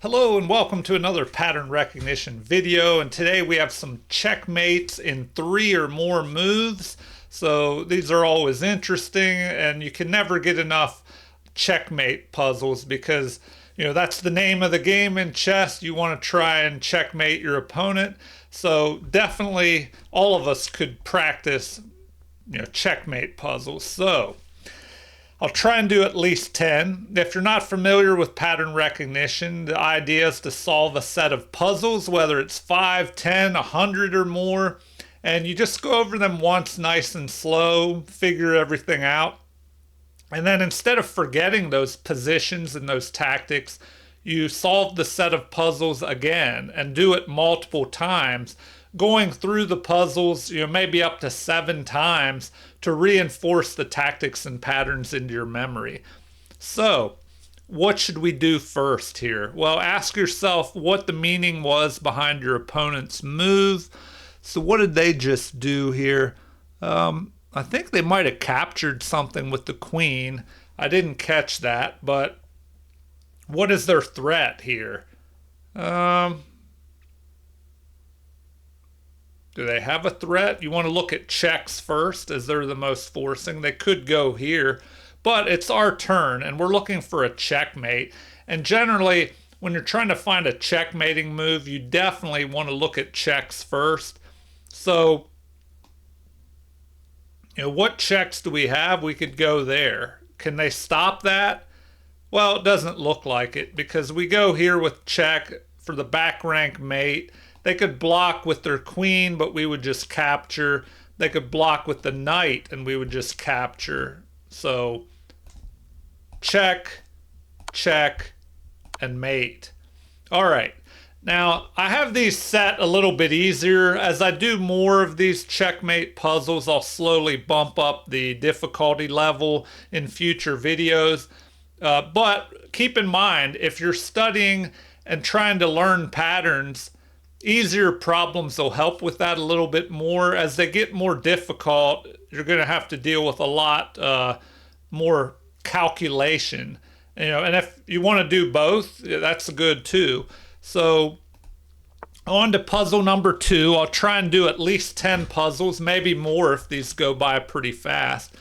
Hello and welcome to another pattern recognition video, and today we have some checkmates in 3 or more moves. So these are always interesting, and you can never get enough checkmate puzzles because that's the name of the game in chess. You want to try and checkmate your opponent. So definitely all of us could practice checkmate puzzles. So I'll try and do at least 10. If you're not familiar with pattern recognition, the idea is to solve a set of puzzles, whether it's 5, 10, 100 or more, and you just go over them once nice and slow, figure everything out. And then instead of forgetting those positions and those tactics, you solve the set of puzzles again and do it multiple times, going through the puzzles, maybe up to 7 times to reinforce the tactics and patterns into your memory. So, what should we do first here? Well, ask yourself what the meaning was behind your opponent's move. So, what did they just do here? I think they might have captured something with the queen. I didn't catch that, but what is their threat here? Do they have a threat? You want to look at checks first, as they're the most forcing. They could go here, but it's our turn, and we're looking for a checkmate. And generally, when you're trying to find a checkmating move, you definitely want to look at checks first. So, what checks do we have? We could go there. Can they stop that? Well, it doesn't look like it, because we go here with check for the back rank mate. They could block with their queen, but we would just capture. They could block with the knight, and we would just capture. So, check, check, and mate. All right. Now, I have these set a little bit easier. As I do more of these checkmate puzzles, I'll slowly bump up the difficulty level in future videos. But keep in mind, if you're studying and trying to learn patterns, easier problems will help with that a little bit more. As they get more difficult, you're going to have to deal with a lot more calculation. And if you want to do both, that's good too. So on to puzzle number 2. I'll try and do at least 10 puzzles, maybe more if these go by pretty fast.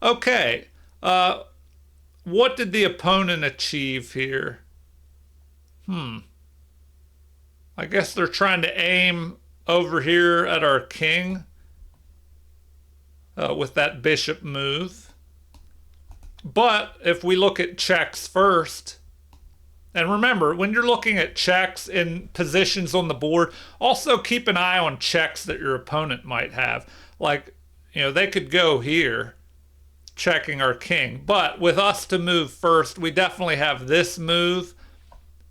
Okay, what did the opponent achieve here? I guess they're trying to aim over here at our king with that bishop move. But if we look at checks first, and remember, when you're looking at checks in positions on the board, also keep an eye on checks that your opponent might have. Like, they could go here, checking our king. But with us to move first, we definitely have this move.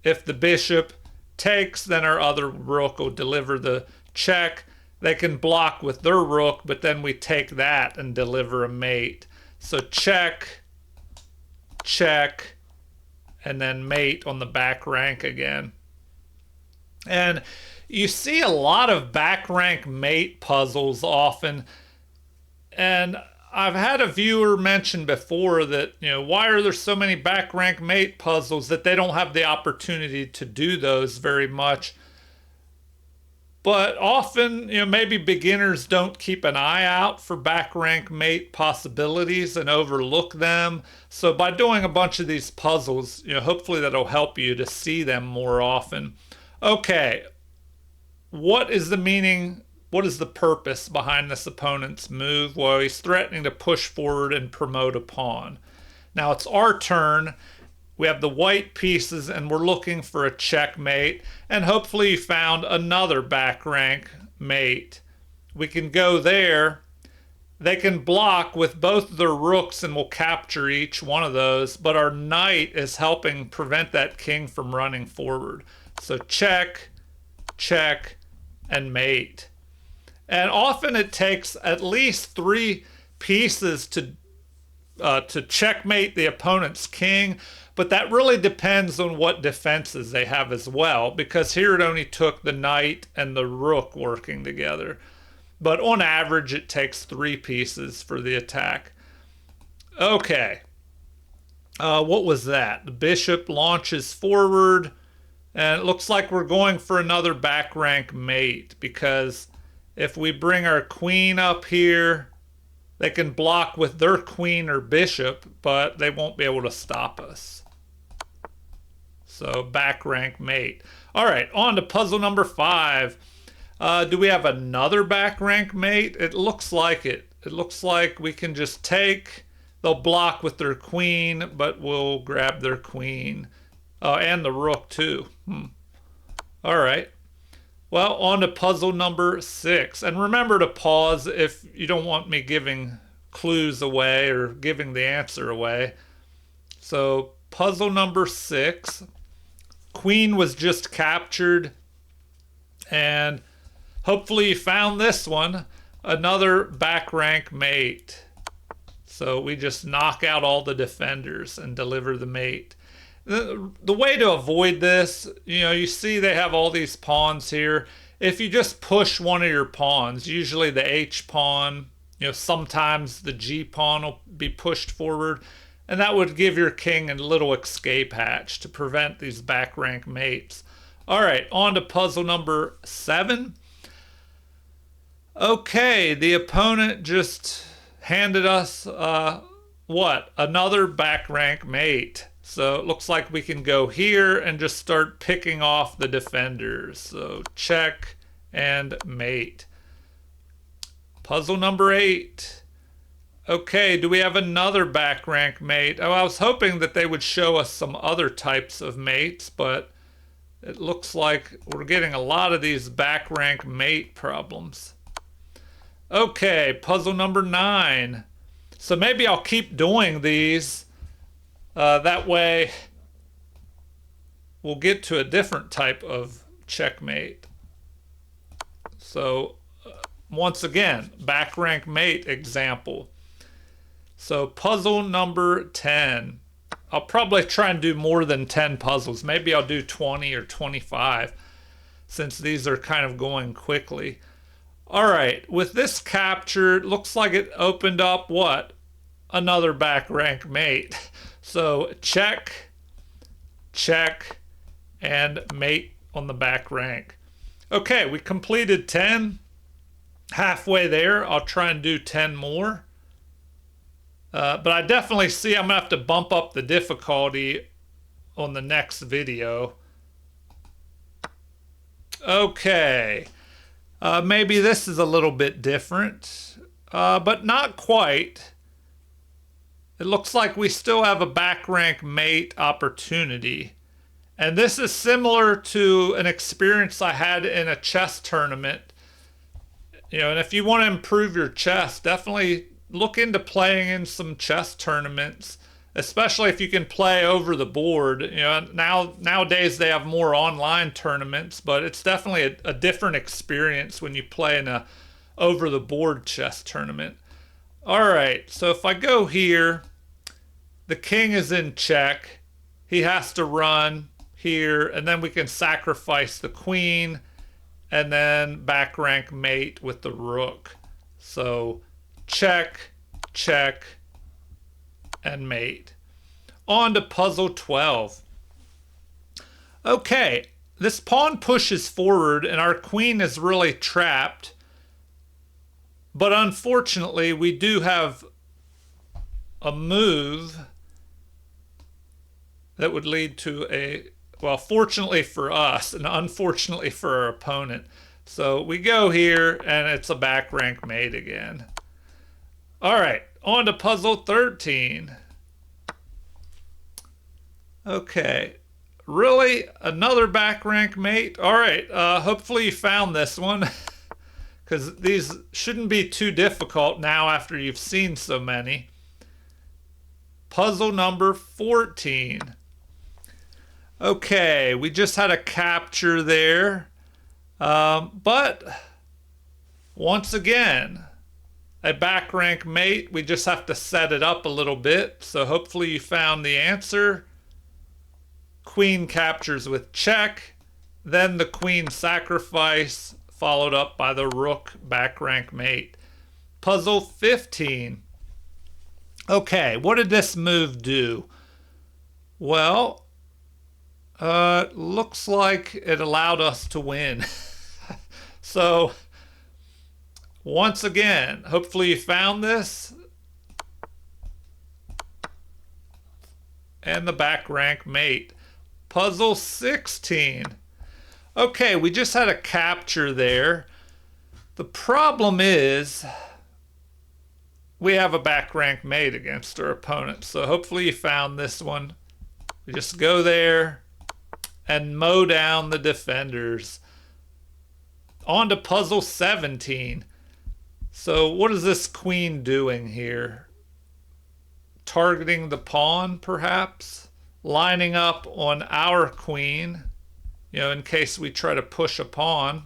If the bishop takes, then our other rook will deliver the check. They can block with their rook, but then we take that and deliver a mate. So check, check, and then mate on the back rank again. And you see a lot of back rank mate puzzles often. And I've had a viewer mention before that, why are there so many back rank mate puzzles, that they don't have the opportunity to do those very much. But often, maybe beginners don't keep an eye out for back rank mate possibilities and overlook them. So by doing a bunch of these puzzles, hopefully that'll help you to see them more often. Okay, what is the meaning? What is the purpose behind this opponent's move? Well, he's threatening to push forward and promote a pawn. Now it's our turn. We have the white pieces, and we're looking for a checkmate. And hopefully you found another back rank mate. We can go there. They can block with both of their rooks, and we'll capture each one of those. But our knight is helping prevent that king from running forward. So check, check, and mate. And often it takes at least 3 pieces to checkmate the opponent's king, but that really depends on what defenses they have as well, because here it only took the knight and the rook working together. But on average, it takes 3 pieces for the attack. Okay. What was that? The bishop launches forward. And it looks like we're going for another back rank mate, because if we bring our queen up here, they can block with their queen or bishop, but they won't be able to stop us. So back rank mate. All right, on to puzzle number 5. Do we have another back rank mate? It looks like it. It looks like we can just take, they'll block with their queen, but we'll grab their queen. And the rook too. All right. Well, on to puzzle number 6. And remember to pause if you don't want me giving clues away or giving the answer away. So puzzle number 6. Queen was just captured. And hopefully you found this one. Another back rank mate. So we just knock out all the defenders and deliver the mate. The way to avoid this, you see they have all these pawns here. If you just push one of your pawns, usually the H pawn, sometimes the G pawn will be pushed forward, and that would give your king a little escape hatch to prevent these back rank mates. All right, on to puzzle number 7. Okay, the opponent just handed us, another back rank mate. So it looks like we can go here and just start picking off the defenders. So check and mate. Puzzle number 8. Okay, do we have another back rank mate? Oh, I was hoping that they would show us some other types of mates, but it looks like we're getting a lot of these back rank mate problems. Okay, puzzle number 9. So maybe I'll keep doing these. That way we'll get to a different type of checkmate. So once again, back rank mate example. So puzzle number 10. I'll probably try and do more than 10 puzzles. Maybe I'll do 20 or 25 since these are kind of going quickly. All right, with this capture, it looks like it opened up what? Another back rank mate. So check, check, and mate on the back rank. Okay, we completed 10. Halfway there, I'll try and do 10 more. But I definitely see I'm going to have to bump up the difficulty on the next video. Okay. Maybe this is a little bit different, but not quite. It looks like we still have a back rank mate opportunity. And this is similar to an experience I had in a chess tournament. And if you want to improve your chess, definitely look into playing in some chess tournaments, especially if you can play over the board. Nowadays they have more online tournaments, but it's definitely a different experience when you play in a over the board chess tournament. All right, so if I go here, the king is in check. He has to run here, and then we can sacrifice the queen, and then back rank mate with the rook. So check, check, and mate. On to puzzle 12. Okay, this pawn pushes forward, and our queen is really trapped. But unfortunately, we do have a move that would lead to fortunately for us and unfortunately for our opponent. So we go here and it's a back rank mate again. All right, on to puzzle 13. Okay, really? Another back rank mate? All right, hopefully you found this one. Because these shouldn't be too difficult now after you've seen so many. Puzzle number 14. Okay, we just had a capture there. But once again, a back rank mate, we just have to set it up a little bit. So hopefully you found the answer. Queen captures with check. Then the queen sacrifice, followed up by the rook back rank mate. Puzzle 15. Okay, what did this move do? Well, Looks like it allowed us to win. So, once again, hopefully you found this. And the back rank mate. Puzzle 16. Okay, we just had a capture there. The problem is we have a back rank mate against our opponent. So hopefully you found this one. We just go there and mow down the defenders. On to puzzle 17. So what is this queen doing here? Targeting the pawn, perhaps? Lining up on our queen, in case we try to push a pawn.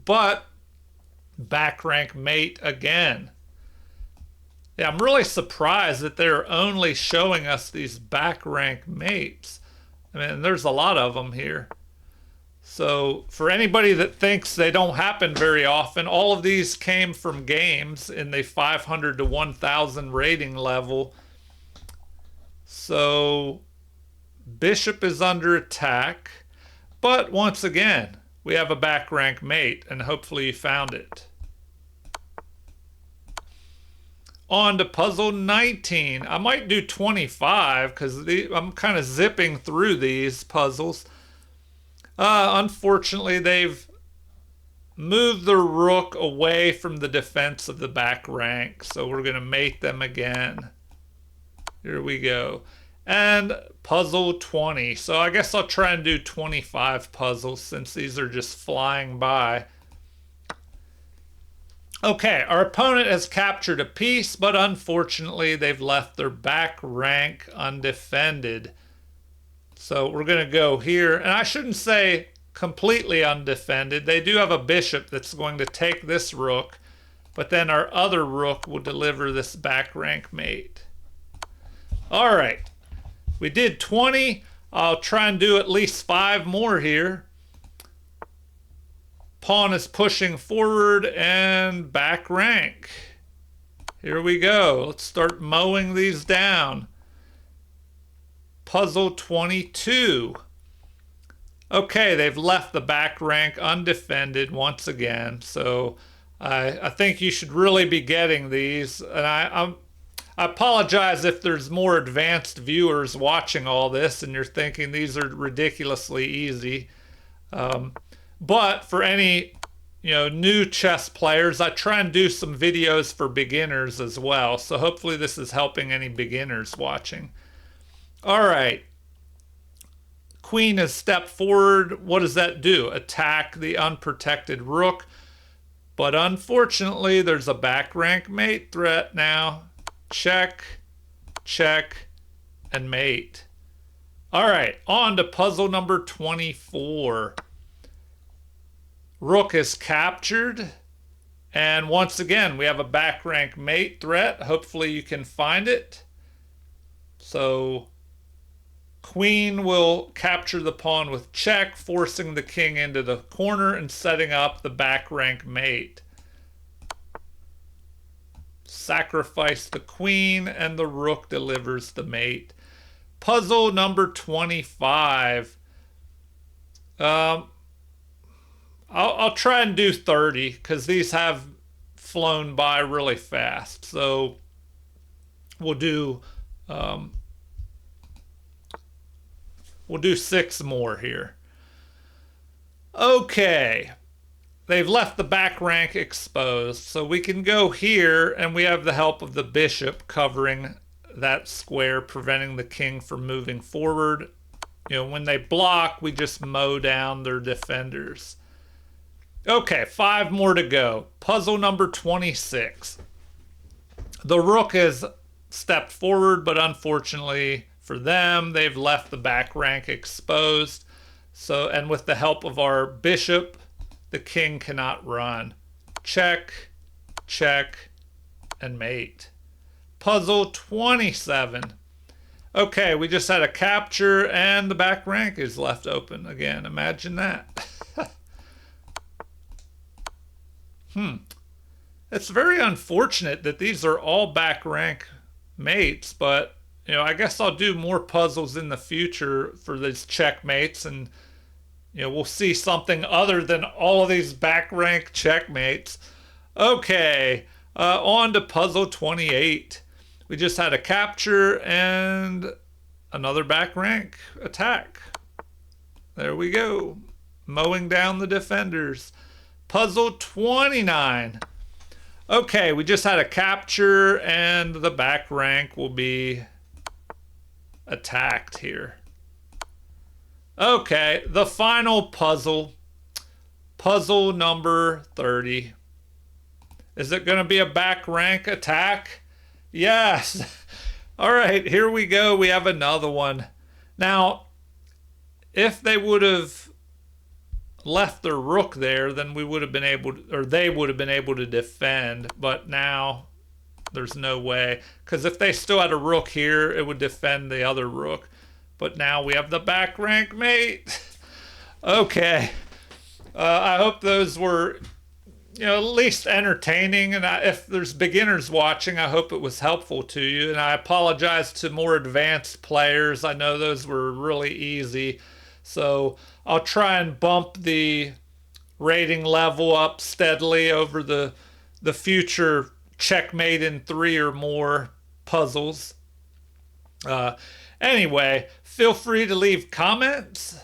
But back rank mate again. Yeah, I'm really surprised that they're only showing us these back rank mates. I mean, there's a lot of them here. So for anybody that thinks they don't happen very often, all of these came from games in the 500 to 1000 rating level. So bishop is under attack. But once again, we have a back rank mate, and hopefully you found it. On to puzzle 19. I might do 25 because I'm kind of zipping through these puzzles. Unfortunately, they've moved the rook away from the defense of the back rank, so we're going to mate them again. Here we go. And puzzle 20. So I guess I'll try and do 25 puzzles since these are just flying by. Okay, our opponent has captured a piece, but unfortunately they've left their back rank undefended. So we're going to go here, and I shouldn't say completely undefended. They do have a bishop that's going to take this rook, but then our other rook will deliver this back rank mate. All right, we did 20. I'll try and do at least 5 more here. Pawn is pushing forward and back rank. Here we go. Let's start mowing these down. Puzzle 22. Okay, they've left the back rank undefended once again. So I think you should really be getting these. And I apologize if there's more advanced viewers watching all this and you're thinking these are ridiculously easy. But for any new chess players, I try and do some videos for beginners as well. So hopefully this is helping any beginners watching. All right. Queen has stepped forward. What does that do? Attack the unprotected rook. But unfortunately, there's a back rank mate threat now. Check, check, and mate. All right, on to puzzle number 24. Rook is captured. And once again, we have a back rank mate threat. Hopefully you can find it. So queen will capture the pawn with check, forcing the king into the corner and setting up the back rank mate. Sacrifice the queen and the rook delivers the mate. Puzzle number 25. I'll try and do 30 because these have flown by really fast. So we'll do 6 more here. Okay. They've left the back rank exposed. So we can go here and we have the help of the bishop covering that square, preventing the king from moving forward. When they block, we just mow down their defenders. Okay, 5 more to go. Puzzle number 26. The rook has stepped forward, but unfortunately for them, they've left the back rank exposed. So, and with the help of our bishop, the king cannot run. Check, check, and mate. Puzzle 27. Okay, we just had a capture and the back rank is left open again. Imagine that. It's very unfortunate that these are all back rank mates, but I guess I'll do more puzzles in the future for these checkmates, and we'll see something other than all of these back rank checkmates. Okay, on to puzzle 28. We just had a capture and another back rank attack. There we go. Mowing down the defenders. Puzzle 29. Okay, we just had a capture and the back rank will be attacked here. Okay, the final puzzle. Puzzle number 30. Is it going to be a back rank attack? Yes. All right, here we go. We have another one. Now, if they would have left their rook there, then we would have been able to, or they would have been able to defend, but now there's no way, because if they still had a rook here, it would defend the other rook, but now we have the back rank mate. Okay, I hope those were at least entertaining, and if there's beginners watching, I hope it was helpful to you, and I apologize to more advanced players. I know those were really easy, so I'll try and bump the rating level up steadily over the future Checkmate in 3 or more puzzles. Anyway, feel free to leave comments.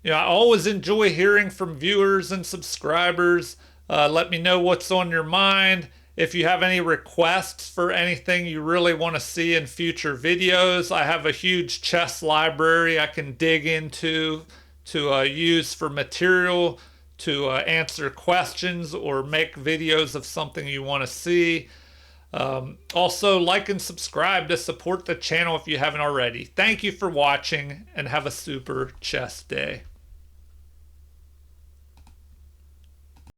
I always enjoy hearing from viewers and subscribers. Let me know what's on your mind. If you have any requests for anything you really want to see in future videos, I have a huge chess library I can dig into to use for material to answer questions or make videos of something you want to see. Also, like and subscribe to support the channel if you haven't already. Thank you for watching and have a super chess day.